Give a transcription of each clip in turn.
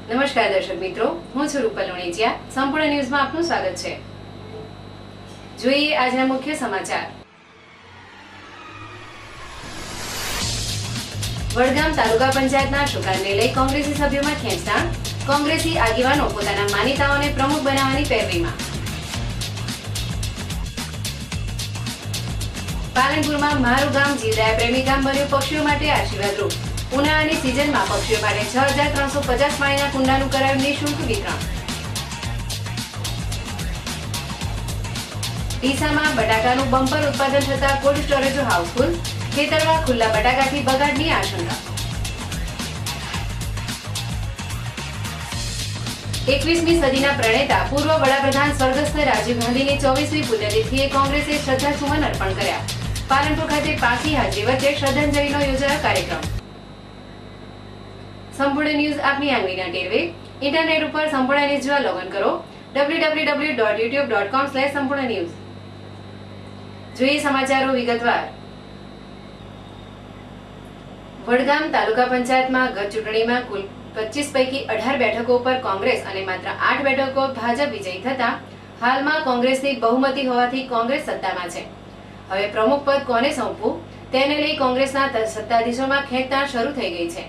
નમસ્કાર દર્શક મિત્રો, હું છું રૂપલ લોણીચિયા. સંપૂર્ણ ન્યૂઝમાં આપનું સ્વાગત છે. જોઈએ આજના મુખ્ય સમાચાર. વડગામ તાલુકા પંચાયતના શુકારને લઈ કોંગ્રેસી સભ્યોમાં ખેંચતાણ. કોંગ્રેસી આગેવાનો પોતાના માનીતાઓને પ્રમુખ બનાવવાની પેરવીમાં. પાલનપુરમાં મારું ગામ જીવદયા પ્રેમી ગામ બન્યું પક્ષીઓ માટે આશીર્વાદરૂપ. ઉનાળાની સિઝનમાં પક્ષીઓ માટે 6350 પાણીના કુંડાનું કરાયું નિઃશુલ્ક વિતરણ. ડીસામાં બટાકાનું બમ્પર ઉત્પાદન થતા કોલ્ડ સ્ટોરેજો હાઉસફુલ. ખેતરમાં ખુલ્લા બટાકાથી બગાડની આશંકા. 21મી સદીના પ્રણેતા પૂર્વ વડાપ્રધાન સ્વર્ગસ્થ રાજીવ ગાંધીની 24મી પુણ્યતિથિએ કોંગ્રેસે શ્રદ્ધાસુમન અર્પણ કર્યા. પાલનપુર ખાતે પાકી હાજરી વચ્ચે શ્રદ્ધાંજલિનો યોજાયો કાર્યક્રમ. સંપૂર્ણ ન્યૂઝ આપની આંગળીના ટેરવે. ઇન્ટરનેટ ઉપર સંપૂર્ણ ન્યૂઝ જોવા લોગિન કરો www.youtube.com/સંપૂર્ણ ન્યૂઝ. જોઈએ સમાચારો વિગતવાર. વડગામ તાલુકા પંચાયતમાં ગત ચૂંટણીમાં કુલ 25 પૈકી 18 બેઠકો પર કોંગ્રેસ અને માત્ર 8 બેઠકો ભાજપ વિજયી થતા હાલમાં કોંગ્રેસની બહુમતી હોવાથી કોંગ્રેસ સત્તામાં છે. હવે પ્રમુખ પદ કોને સોંપવું તેને લઈ કોંગ્રેસના સત્તાધીશોમાં ખેંચતાણ શરૂ થઈ ગઈ છે.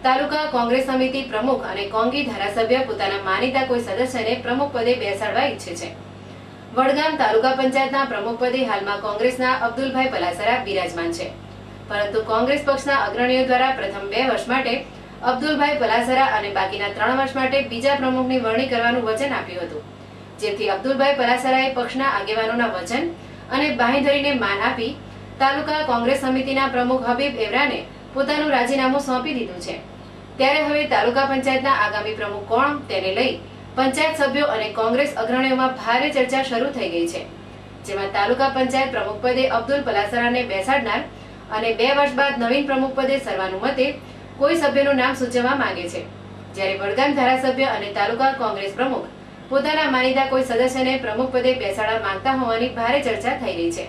તાલુકા કોંગ્રેસ સમિતિ પ્રમુખ અને કોંગી ધારાસભ્ય પોતાના માનીતા કોઈ સદસ્યને પ્રમુખ પદે બેસાડવા ઈચ્છે છે. વડગામ તાલુકા પંચાયતના પ્રમુખ પદે હાલમાં કોંગ્રેસના અબ્દુલભાઈ પલાસરા બિરાજમાન છે, પરંતુ કોંગ્રેસ પક્ષના અગ્રણીઓ દ્વારા પ્રથમ 2 વર્ષ માટે અબ્દુલભાઈ પલાસરા અને બાકીના 3 વર્ષ માટે બીજા પ્રમુખની વરણી કરવાનું વચન આપ્યું હતું, જેથી અબ્દુલભાઈ પલાસરાએ પક્ષના આગેવાનોના વચન અને બાંહેધરીને માન આપી તાલુકા કોંગ્રેસ સમિતિના પ્રમુખ હબીબ એવરાને પોતાનું રાજીનામું સોંપી દીધું છે. ત્યારે હવે તાલુકા પંચાયતના આગામી પ્રમુખ કોણ તેને લઈ પંચાયત સભ્યો અને કોંગ્રેસ અગ્રણીઓમાં ભારે ચર્ચા શરૂ થઈ ગઈ છે, જેમાં તાલુકા પંચાયત પ્રમુખ પદે અબ્દુલ પલાસરાને બેસાડનાર અને 2 વર્ષ બાદ નવીન પ્રમુખ પદે સર્વાનુમતે કોઈ સભ્યનું નામ સૂચવવા માંગે છે, જ્યારે વડગામ ધારાસભ્ય અને તાલુકા કોંગ્રેસ પ્રમુખ પોતાના માનીતા કોઈ સદસ્યને પ્રમુખ પદે બેસાડવા માંગતા હોવાની ભારે ચર્ચા થઈ રહી છે.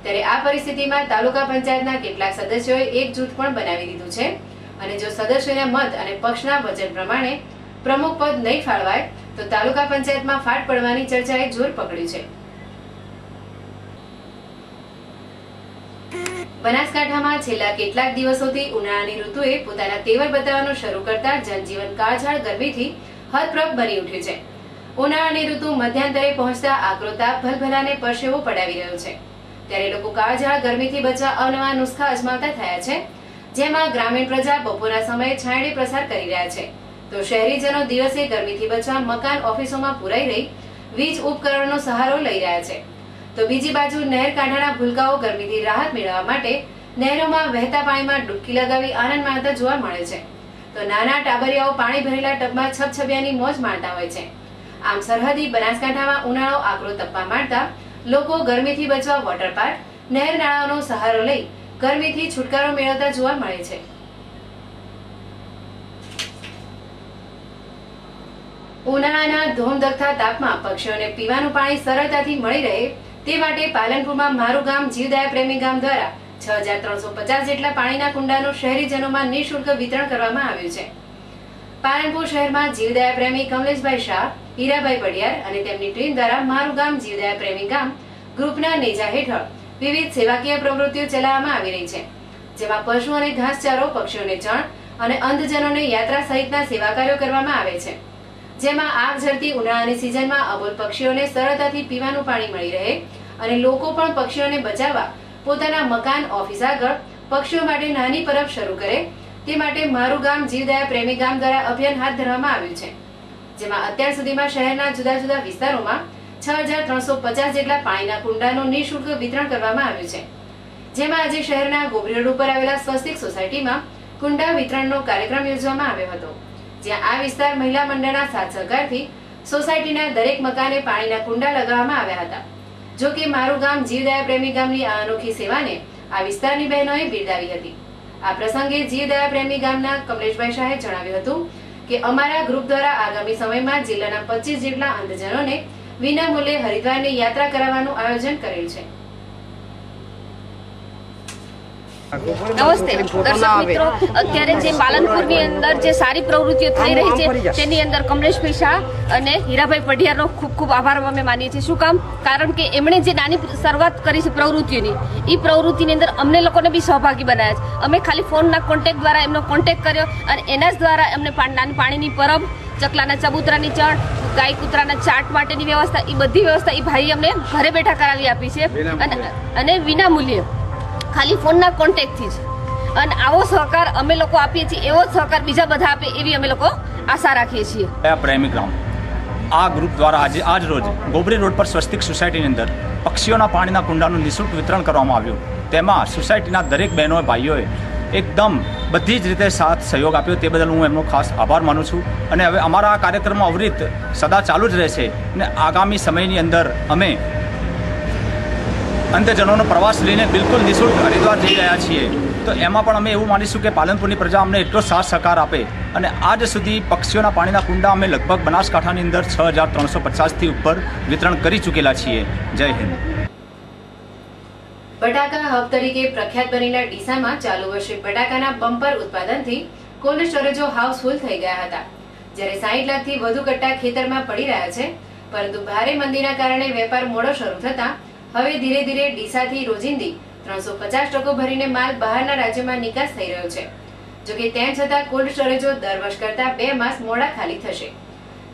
ત્યારે આ પરિસ્થિતિમાં તાલુકા પંચાયતના કેટલાક સદસ્યોએ એક જૂથ પણ બનાવી દીધું છે, અને જો સદસ્યોના મત અને પક્ષના વચન પ્રમાણે પ્રમુખ પદ નહીં ફાળવાય તો તાલુકા પંચાયતમાં ફાટ પડવાની ચર્ચાએ જોર પકડ્યું છે. બનાસકાંઠામાં છેલ્લા કેટલાક દિવસોથી ઉનાળાની ઋતુએ પોતાના તેવર બતાવવાનું શરૂ કરતા જનજીવન કાળઝાળ ગરમીથી હતપ્રભ બની ઉઠ્યું છે. ઉનાળાની ઋતુ મધ્યાંતરે પહોંચતા આકરો તાપ ભલભલાને પરસેવો પડાવી રહ્યો છે. ત્યારે લોકો કાળઝાળ ગરમીથી બચવા અવનવા નુસ્ખા અજમાવતા થયા છે, જેમાં ગ્રામીણ પ્રજા બપોરના સમયે છાંયડે પ્રસાર કરી રહ્યા છે, તો શહેરીજનો દિવસે ગરમીથી બચવા મકાન ઓફિસોમાં પુરાઈ રહી વીજ ઉપકરણનો સહારો લઈ રહ્યા છે. તો બીજી બાજુ નહેર કાંઠાના ભૂલકાઓ ગરમીથી રાહત મેળવવા માટે નહેરોમાં વહેતા પાણીમાં ડૂબકી લગાવી આનંદ માણતા જોવા મળે છે, તો નાના ટાબરિયાઓ પાણી ભરેલા ટબમાં છબછબિયાની મોજ માણતા હોય છે. આમ સરહદી બનાસકાંઠામાં ઉનાળો આકરો તપવા માંડતા લોકો ગરમીથી બચવા વોટર પાર્ક, નહેર નાળાનો સહારો લઈ ગરમીથી છુટકારો મેળવતા જોવા મળે છે. ઉનાળાના ધોમધખતા તાપમાં પક્ષીઓને પીવાનું પાણી સરળતાથી મળી રહે તે માટે પાલનપુરમાં મારું ગામ જીવદયા પ્રેમી ગામ દ્વારા 6350 જેટલા પાણીના કુંડાનું શહેરીજનોમાં નિઃશુલ્ક વિતરણ કરવામાં આવ્યું છે. પાલનપુર શહેરમાં જીવદયા પ્રેમી કમલેશભાઈ શાહ, હીરાભાઈ પડિયાર અને તેમની ટીમ દ્વારા મારું ગામ જીવદયા પ્રેમી ગામ ગ્રુપના નેજા હેઠળ વિવિધ સેવાકીય પ્રવૃત્તિઓ ચલાવવામાં આવી રહી છે, જેમાં પશુ અને ઘાસચારો, પક્ષીઓને ચણ અને અંધજનોને યાત્રા સહિતના સેવા કાર્યો કરવામાં આવે છે, જેમાં આગ ઝરતી ઉનાળાની સિઝનમાં અબોલ પક્ષીઓને સરળતાથી પીવાનું પાણી મળી રહે અને લોકો પણ પક્ષીઓને બચાવવા પોતાના મકાન, ઓફિસ આગળ પક્ષીઓ માટે નાની પરબ શરૂ કરે તે માટે મારું ગામ જીવદયા પ્રેમી ગામ દ્વારા અભિયાન હાથ ધરવામાં આવ્યું છે, જેમાં અત્યાર સુધીમાં શહેરના જુદા જુદા વિસ્તારોમાં 6350 જેટલા પાણીના કુંડાનું નિઃશુલ્ક વિતરણ કરવામાં આવ્યું છે, જેમાં આજે શહેરના ગોબરી રોડ ઉપર આવેલા સ્વસ્તિક સોસાયટીમાં કુંડા વિતરણનો કાર્યક્રમ યોજવામાં આવ્યો હતો, જ્યાં આ વિસ્તાર મહિલા મંડળના સાથ સહકારથી સોસાયટીના દરેક મકાને પાણીના કુંડા લગાવવામાં આવ્યા હતા. જો કે મારું ગામ જીવદયા પ્રેમી ગામની આ અનોખી સેવાને આ વિસ્તારની બહેનોએ બિરદાવી હતી. આ પ્રસંગે જીવદયા પ્રેમી ગામના કમલેશભાઈ શાહે જણાવ્યું હતું કે અમારા ગ્રુપ દ્વારા આગામી સમયમાં જિલ્લાના 25 જેટલા અંધજનોને વિના મૂલ્યે હરિદ્વારની યાત્રા કરાવવાનું આયોજન કરેલ છે. નમસ્તે દર્શક મિત્રો, અત્યારે જે પાલનપુરની અંદર જે સારી પ્રવૃત્તિઓ થઈ રહી છે તેની અંદર કમલેશભાઈ શાહ અને હીરાભાઈ પઢિયારનો ખૂબ ખૂબ આભાર અમે માનીએ છીએ. શું કામ? કારણ કે એમણે જે નાની શરૂઆત કરી છે પ્રવૃત્તિઓની, એ પ્રવૃત્તિની અંદર અમને લોકોને બી સહભાગી બનાવ્યા છે. અમે ખાલી ફોનના કોન્ટેક્ટ દ્વારા એમનો કોન્ટેક્ટ કર્યો અને એના જ દ્વારા એમને નાની પાણીની પરબ, ચકલાના ચબૂતરાની ચણ, ગાય કૂતરાના ચાટ માટેની વ્યવસ્થા, એ બધી વ્યવસ્થા એ ભાઈ અમને ઘરે બેઠા કરાવી આપી છે અને વિના મૂલ્યે ખાલી ફોનના કોન્ટેક્ટથી જ. અને આવો સહકાર અમે લોકો આપીએ છીએ, એવો જ સહકાર બીજા બધા આપે એવી અમે લોકો આશા રાખીએ છીએ. પ્રેમી ગ્રામ આ ગ્રુપ દ્વારા આજ રોજ ગોબરી રોડ પર સ્વસ્તિક સોસાયટીની અંદર પક્ષીઓના પાણીના કુંડાનું નિઃશુલ્ક વિતરણ કરવામાં આવ્યું. તેમાં સોસાયટીના દરેક બહેનોએ ભાઈઓએ એકદમ બધી જ રીતે સાથ સહયોગ આપ્યો. તે બદલ હું એમનો ખાસ આભાર માનું છું. અને હવે અમારા આ કાર્યક્રમમાં અવિરત સદા ચાલુ જ રહેશે અને આગામી સમયની અંદર અમે અંધજનોનો પ્રવાસ લઈને બિલકુલ નિઃશુલ્ક હરિદ્વાર જઈ રહ્યા છીએ. તો એમાં પણ અમે એવું માનીશું કે પાલનપુરની પ્રજા અમને એટલો સાથ સહકાર આપે. અને આજ સુધી પક્ષીઓના પાણીના કુંડા અમે લગભગ બનાસકાંઠાની અંદર 6350થી ઉપર વિતરણ કરી ચૂકેલા છીએ. જય હિન્દ. બટાકા હબ તરીકે પ્રખ્યાત બનેલા ડીસામાં ચાલુ વર્ષે બટાકાના બમ્પર ઉત્પાદનથી કોલ્ડ સ્ટોરેજો હાઉસફુલ થઈ ગયા હતા. જ્યારે 60 લાખથી વધુ કટ્ટા ખેતરમાં પડી રહ્યા છે. પરંતુ ભારે મંદીના કારણે વેપાર મોડો શરૂ થતા હવે ધીરે ધીરે ડીસાથી રોજિંદી 350 ટ્રકો ભરીને માલ બહારના રાજ્યોમાં નિકાસ થઈ રહ્યો છે. જોકે તેમ છતાં કોલ્ડ સ્ટોરેજો દર વર્ષ કરતા 2 માસ મોડા ખાલી થશે.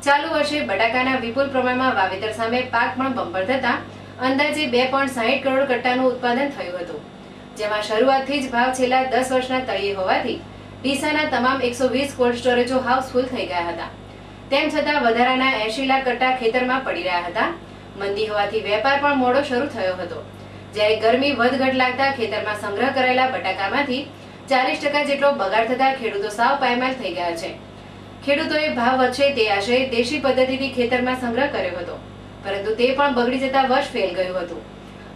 ચાલુ વર્ષે બટાકાના વિપુલ પ્રમાણમાં વાવેતર સામે પાક પણ બમ્પર થતા અંદાજે 2.60 કરોડ કટ્ટાનું ઉત્પાદન થયું હતું. જેમાં શરૂઆતથી જ ભાવ છેલ્લા 10 વર્ષના તળિયે હોવાથી ડીસાના તમામ 120 કોલ્ડ સ્ટોરેજો હાઉસફુલ થઈ ગયા હતા. તેમ છતાં વધારાના 80 લાખ કટ્ટા ખેતરમાં પડી રહ્યા હતા. મંદી હોવાથી વેપાર પણ મોડો શરૂ થયો હતો. જ્યારે ગરમી વધઘટ લાગતા ખેતરમાં સંગ્રહ કરાયેલા બટાકામાંથી 40% જેટલો બગાડ થતા ખેડૂતો સાવ પાયમાલ થઈ ગયા છે. ખેડૂતોએ ભાવ વધશે તે આશરે દેશી પદ્ધતિથી ખેતરમાં સંગ્રહ કર્યો હતો, પરંતુ તે પણ બગડી જતા વર્ષ ફેલ ગયું હતું.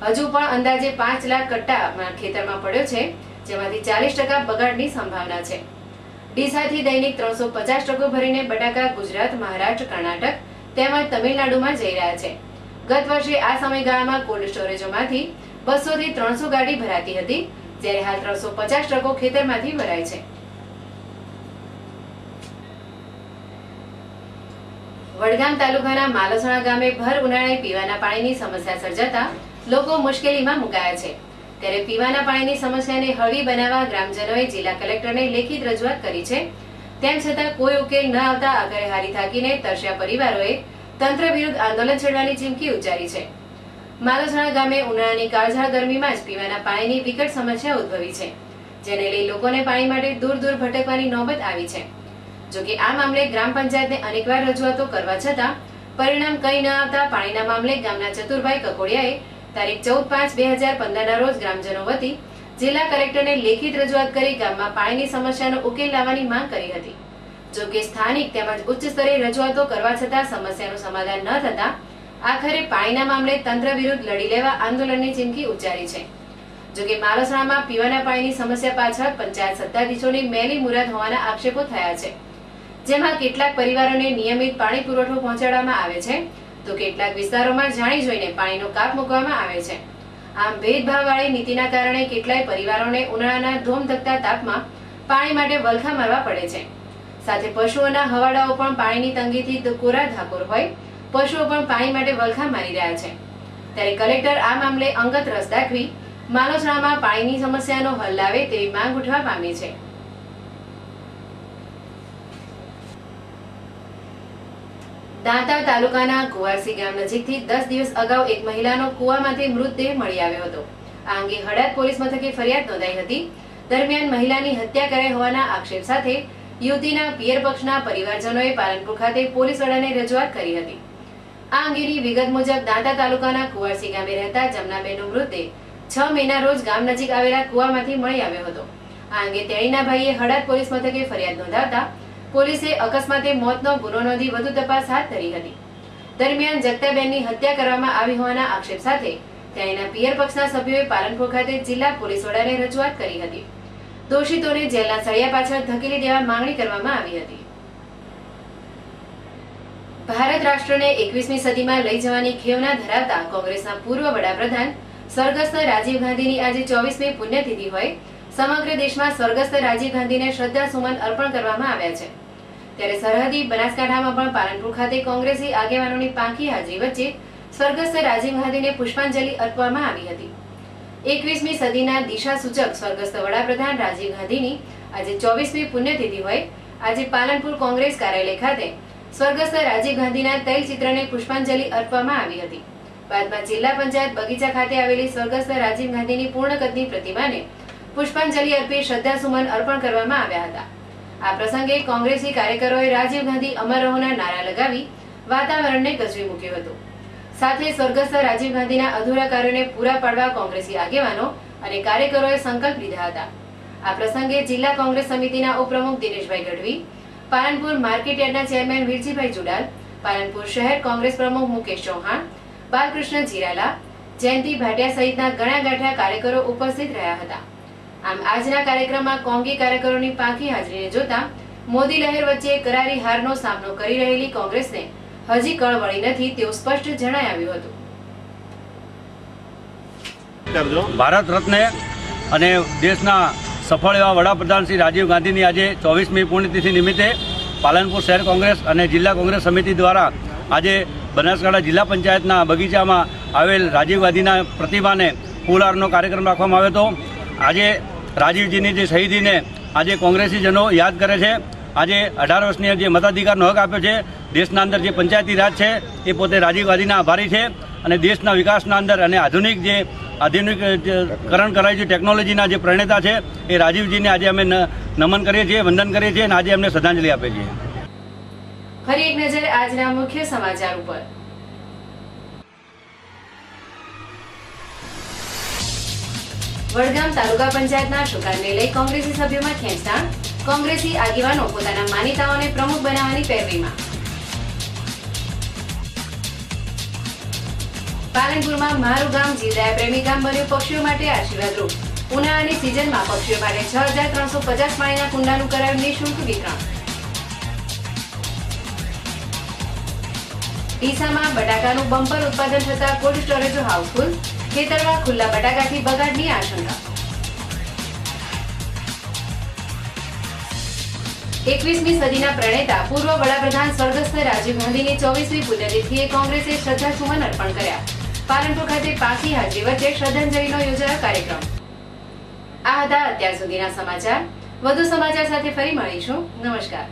હજુ પણ અંદાજે 5 લાખ કટ્ટા ખેતરમાં પડ્યો છે, જેમાંથી 40% બગાડની સંભાવના છે. ડીસાથી દૈનિક 350 ટ્રકો ભરીને બટાકા ગુજરાત, મહારાષ્ટ્ર, કર્ણાટક તેમજ તમિલનાડુમાં જઈ રહ્યા છે. ગત વર્ષે આ સમયગાળામાં કોલ્ડ સ્ટોરેજોમાંથી 200 થી 300 ગાડી ભરાતી હતી, જ્યારે હાલ 350 ટ્રકો ખેતરમાંથી ભરાય છે. વડગામ તાલુકાના માલસણા ગામે ભર ઉનાળે પીવાના પાણીની સમસ્યા સર્જાતા લોકો મુશ્કેલીમાં મુકાયા છે. ત્યારે પીવાના પાણીની સમસ્યાને હળવી બનાવવા ગ્રામજનોએ જિલ્લા કલેક્ટરને લેખિત રજૂઆત કરી છે. તેમ છતાં કોઈ ઉકેલ ન આવતા આખરે હારી થાકીને તરસ્યા પરિવારોએ તંત્ર વિરુદ્ધ આંદોલન છેડવાની ચીમકી ઉચ્ચારી છે. માલસણા ગામે ઉનાળાની કાળઝાળ ગરમીમાં જ પીવાના પાણીની વિકટ સમસ્યા ઉદ્ભવી છે, જેને લઈ લોકોને પાણી માટે દૂર દૂર ભટકવાની નોબત આવી છે. જોકે આ મામલે ગ્રામ પંચાયતને અનેકવાર રજૂઆતો કરવા છતાં પરિણામ કંઈ ન આવતા પાણીના મામલે ગામના ચતુરભાઈ કકોડિયાએ તારીખ 14/5/2015ના રોજ ગ્રામજનો વતી જિલ્લા કલેક્ટરને લેખિત રજૂઆત કરી ગામમાં પાણીની સમસ્યાનો ઉકેલ લાવવાની માંગ કરી હતી. જોકે સ્થાનિક તેમજ ઉચ્ચ સ્તરે રજૂઆતો કરવા છતાં સમસ્યાનું સમાધાન ન થતા આખરે પાણીના મામલે તંત્ર વિરુદ્ધ લડી લેવા આંદોલનની ચીમકી ઉચ્ચારી છે. જોકે માલસણામાં પીવાના પાણીની સમસ્યા પાછળ પંચાયત સત્તાધીશોની મેલી મુરાદ હોવાના આક્ષેપો થયા છે. જેમાં કેટલાક પરિવારોને નિયમિત પાણી પુરવઠો પહોંચાડવામાં આવે છે, તો કેટલાક વિસ્તારોમાં જાણી જોઈને પાણીનો કાપ મૂકવામાં આવે છે. આમ ભેદભાવવાળી નીતિના કારણે કેટલાય પરિવારોને ઉનાળાના ધોમધકતા તાપમાં પાણી માટે વલખા મારવા પડે છે. સાથે પશુઓના હવાડાઓ પણ પાણીની તંગીથી કોરા ધાકોર હોય, પશુઓ પણ પાણી માટે વલખા મારી રહ્યા છે. ત્યારે કલેક્ટર આ મામલે અંગત રસ દાખવી માલસણામાં પાણીની સમસ્યાનો હલ લાવે તેવી માંગ ઉઠવા પામી છે. દાંતા તાલુકાના કુવારસી ગામ નજીકથી 10 દિવસ અગાઉ એક મહિલાનો કુવામાંથી મૃતદેહ મળી આવ્યો હતો. આ અંગે હળદ પોલીસ મથકે ફરિયાદ નોંધાઈ હતી. દરમિયાન મહિલાની હત્યા કરાઈ હોવાના આક્ષેપ સાથે યુવતીના પિયર પક્ષના પરિવારજનોએ પાલનપુર ખાતે પોલીસ વડાને રજૂઆત કરી હતી. આ અંગેની વિગત મુજબ દાંતા તાલુકાના કુવારસી ગામે રહેતા જમનાબેનનો મૃતદેહ 6 મેના રોજ ગામ નજીક આવેલા કુવામાંથી મળી આવ્યો હતો. આ અંગે તેણીના ભાઈએ હળદ પોલીસ મથકે ફરિયાદ નોંધાવતા પોલીસે અકસ્માતે મોતનો ગુનો નોંધી વધુ તપાસ હાથ ધરી હતી. દરમિયાન જગતાબેનની હત્યા કરવામાં આવી હોવાના આક્ષેપ સાથે તેણીના પિયર પક્ષના સભ્યોએ પાલનપુર ખાતે જિલ્લા પોલીસ વડાને રજૂઆત કરી હતી. દોષિતોને જેલના સળિયા પાછળ ધકેલી દેવા માંગણી કરવામાં આવી હતી. ભારત રાષ્ટ્રને 21મી સદીમાં લઈ જવાની ખેવના ધરાવતા કોંગ્રેસના પૂર્વ વડાપ્રધાન સ્વર્ગસ્થ રાજીવ ગાંધીની આજે 24મી પુણ્યતિથિ હોય સમગ્ર દેશમાં સ્વર્ગસ્થ રાજીવ ગાંધીને શ્રદ્ધાસુમન અર્પણ કરવામાં આવ્યા છે. ત્યારે સરહદી બનાસકાંઠામાં પણ પાલનપુર ખાતે કોંગ્રેસી આગેવાનોની પાંખી હાજરી વચ્ચે સ્વર્ગસ્થ રાજીવ ગાંધીને પુષ્પાંજલિ અર્પવામાં આવી હતી. 21મી સદીના દિશા સૂચક સ્વર્ગસ્થ વડાપ્રધાન રાજીવ ગાંધીની આજે 24મી પુણ્યતિથિ હોય આજે પાલનપુર કોંગ્રેસ કાર્યાલય ખાતે સ્વર્ગસ્થ રાજીવ ગાંધીના તૈલચિત્રને પુષ્પાંજલિ અર્પવામાં આવી હતી. બાદમાં જિલ્લા પંચાયત બગીચા ખાતે આવેલી સ્વર્ગસ્થ રાજીવ ગાંધીની પૂર્ણ કદની પ્રતિમાને પુષ્પાંજલિ અર્પી શ્રદ્ધાસુમન અર્પણ કરવામાં આવ્યા હતા. આ પ્રસંગે કોંગ્રેસી કાર્યકરોએ રાજીવ ગાંધી અમર રહોના નારા લગાવી વાતાવરણને ગજવી મૂક્યું હતું. સાથે સ્વર્ગસ્થ રાજીવ ગાંધીના અધૂરા કાર્યોને પૂરા પાડવા કોંગ્રેસી આગેવાનો અને કાર્યકરોએ સંકલ્પ લીધા હતા. આ પ્રસંગે જિલ્લા કોંગ્રેસ સમિતિના ઉપપ્રમુખ દિનેશભાઈ ગઢવી, પાલનપુર માર્કેટ યાર્ડના ચેરમેન વીરજીભાઈ જુડાલ, પાલનપુર શહેર કોંગ્રેસ પ્રમુખ મુકેશ ચૌહાણ, બાલકૃષ્ણ જીરાલા, જયંતિ ભાટિયા સહિતના ઘણા ગાંઠા કાર્યકરો ઉપસ્થિત રહ્યા હતા. આમ આજના કાર્યક્રમમાં કોંગી કાર્યકરોની પાંખી હાજરીને જોતા મોદી લહેર વચ્ચે કરારી હારનો સામનો કરી રહેલી કોંગ્રેસને હજી કળ વળી નથી તેવું સ્પષ્ટ જણાઈ આવ્યું હતું. ભારત રત્ન અને દેશના સફળ એવા વડાપ્રધાન શ્રી રાજીવ ગાંધીની આજે 24મી પુણ્યતિથિ નિમિત્તે પાલનપુર શહેર કોંગ્રેસ અને જિલ્લા કોંગ્રેસ સમિતિ દ્વારા આજે બનાસકાંઠા જિલ્લા પંચાયતના બગીચામાં આવેલ રાજીવ ગાંધીના પ્રતિમાને ફૂલહારનો કાર્યક્રમ રાખવામાં આવ્યો હતો. આજે રાજીવજીની જે શહીદીને આજે કોંગ્રેસીજનો યાદ કરે છે. આજે 18 વર્ષની જે મતાધિકારનો હક આપ્યો છે, દેશના અંદર જે પંચાયતી રાજ છે એ પોતે રાજીવ ગાંધીના આભારી છે અને દેશના વિકાસના અંદર અને આધુનિકકરણ કરાય છે ટેકનોલોજીના જે પ્રણેતા છે એ રાજીવજીને આજે અમે નમન કરીએ છીએ, વંદન કરીએ છીએ અને આજે અમને શ્રદ્ધાંજલિ આપીએ છીએ. ફરી એક નજર આજના મુખ્ય સમાચાર ઉપર. વડગામ તાલુકા પંચાયતના શુકારને લઈ કોંગ્રેસી સભ્યોમાં ખેંચતાણ, કોંગ્રેસી આગેવાનો પોતાના માનીતાઓને પ્રમુખ બનાવવાની પેરવીમાં. પાલનપુરમાં મારું ગામ જીવદયા પ્રેમી ગામ બન્યું પક્ષીઓ માટે આશીર્વાદરૂપ. ઉનાળાની સિઝનમાં પક્ષીઓ માટે 6350 પાણીના કુંડાનું કરાયું નિઃશુલ્ક વિતરણ. ડીસામાં બટાકાનું બમ્પર ઉત્પાદન થતા કોલ્ડ સ્ટોરેજો હાઉસફુલ, ખેતરમાં ખુલ્લા બટાકાથી બગાડની આશંકા. 21મી સદીના પ્રણેતા પૂર્વ વડાપ્રધાન સ્વર્ગસ્થ રાજીવ ગાંધીની 24મી પુણ્યતિથિએ કોંગ્રેસે શ્રદ્ધાસુમન અર્પણ કર્યા. પાલનપુર ખાતે પાંખી હાજરી વચ્ચે શ્રદ્ધાંજલિનો યોજાયો કાર્યક્રમ. આ હતા અત્યાર સુધીના સમાચાર. વધુ સમાચાર સાથે ફરી મળીશું. નમસ્કાર.